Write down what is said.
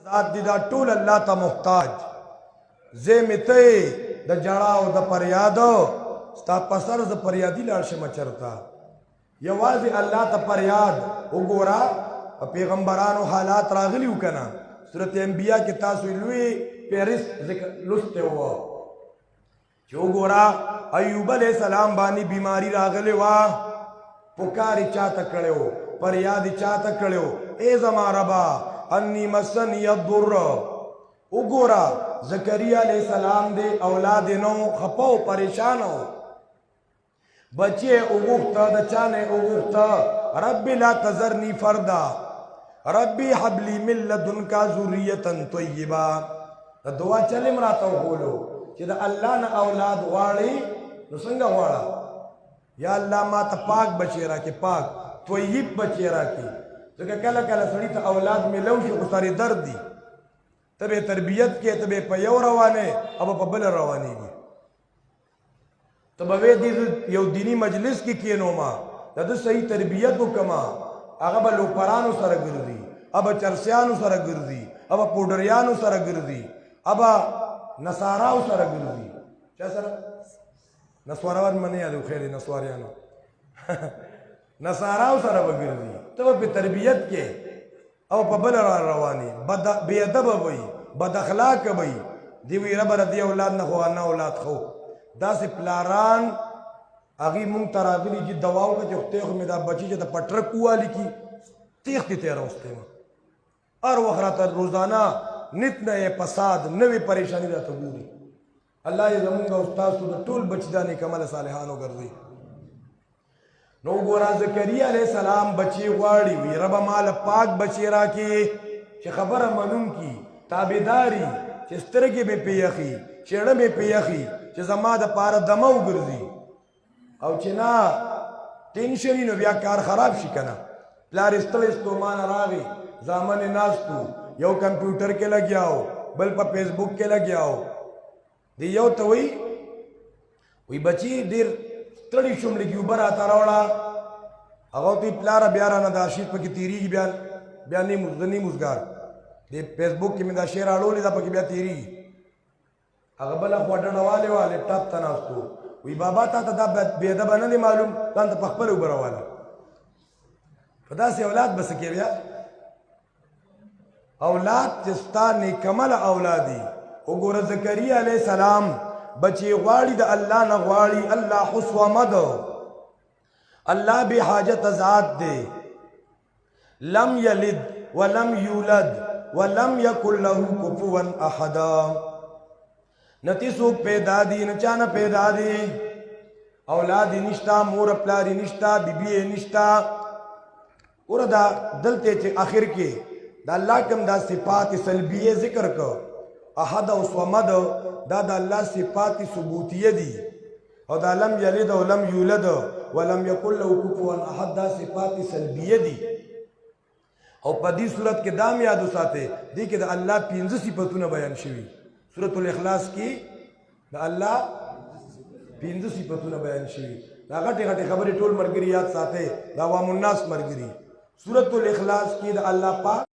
ذات دی دا ټول الله ته محتاج زه میته د جړا او د فریاد ستا پسر ز فریادی لاړ شم چرتا یوازې الله ته فریاد وګورا پیغمبرانو حالات راغلی وکنا سورۃ انبیاء کې تاسو لوی پیرس ذکر لسته و چې وګورا ایوب علیہ السلام باندې بیماری راغلی وا پکاري چاته کړو فریاد چاته کړو ای زما ربا انی مسنی الضر وګورا زکریا علیہ السلام دے اولاد نو خپو پریشانو بچے اوغتا د چانے اوغتا رب لا تذرنی فردا ربی حبلی من لدنکا ذریتا طیبا دا دعا چلے مراتا بولو چې دا اللہ نا اولاد غواړي نو څنګه غواړه یا اللہ ما تا پاک بچے راکی پاک طیب بچے راکی ځکه کله کله سړی ته اولاد ملو شي خو ساري درد دي تبه تربیت کې تبه په یو روانه او په بل روانيږي تبه دې یو دینی مجلس کې کینو ما د صحیح تربیت وکما هغه بل پرانو سره ګرځي اب چرسیانو سره ګرځي اب پودریانو سره ګرځي اب نصاراو سره ګرځي چا سره نسواران منه یادو خیر نسواریانو نصاراو سره وګرځي ته په تربیت کې او په بل رواني بے ادب وي بد اخلاق وي دی وی رب رضی اولاد نه خو نه اولاد خو دا سه پلاران اغي مون تراغلی چې دواو کې چخته خو مې دا بچی چې د پټر کوالي کی تیخ تی تیر اوسته ار وخرات روزانه نت نه فساد نوې پریشانی راته ګوري الله یې زمونږ استاد ته ټول بچدانې کمال صالحانو ګرځي نو ګورا زکریا علیہ السلام بچی غواړي وی رب مال پاک بچی راکې چې خبره منون کی تابعداري چې سترګې به پیخي چېړه به پیخي چې زما د پاره دمو ګرځي او چې نه ټینشن نو بیا کار خراب شي کنه پلار استومان راغی زامن ناستو یو کمپیوټر کې لګیاو بل په فیسبوک کې لګیاو دی یو ته وی بچی ډیر تړي شوم لګي وبر اته راوړه هغه تی پلار بیا را نه د ارشید په کې تیریږي بیا نه مزنی مزګار د فیسبوک کې مې دا شعر اړولې دا په کې بیا تیریږي هغه بل خواډنواله والے ټاپ تناستو وی بابا تا ته دا بے ادب نه معلوم ځان ته خپل وبرواله فدا سي اولاد بس کې بیا اولاد چستا نیکمل اولادی وګوره زکریا علیہ السلام بچی غواړي د الله نه غواړي الله حسو مد الله به حاجت ذات دے لم یلد ولم یولد ولم یکن له کفوا احد نتی سوک پیدا دی نچانا پیدا دی اولاد نشتا مور پلاری نشتا بیبی نشتا اور دا دلتے چے آخر کے دا اللہ کم دا صفات سلبیه ذکر کو احد او صمد دا د الله صفات ثبوتیه دي او دا لم یلد او لم یولد ولم یکن له کفوا احد دا صفات سلبیه دي او په دې صورت کې دا یاد وساته دي کې د الله 15 صفاتونه بیان شوي سورۃ الاخلاص کې د الله 15 صفاتونه بیان شوي دا غټه غټه خبرې ټول مرګري یاد ساته دا عوام الناس مرګري سورۃ الاخلاص کې د الله پاک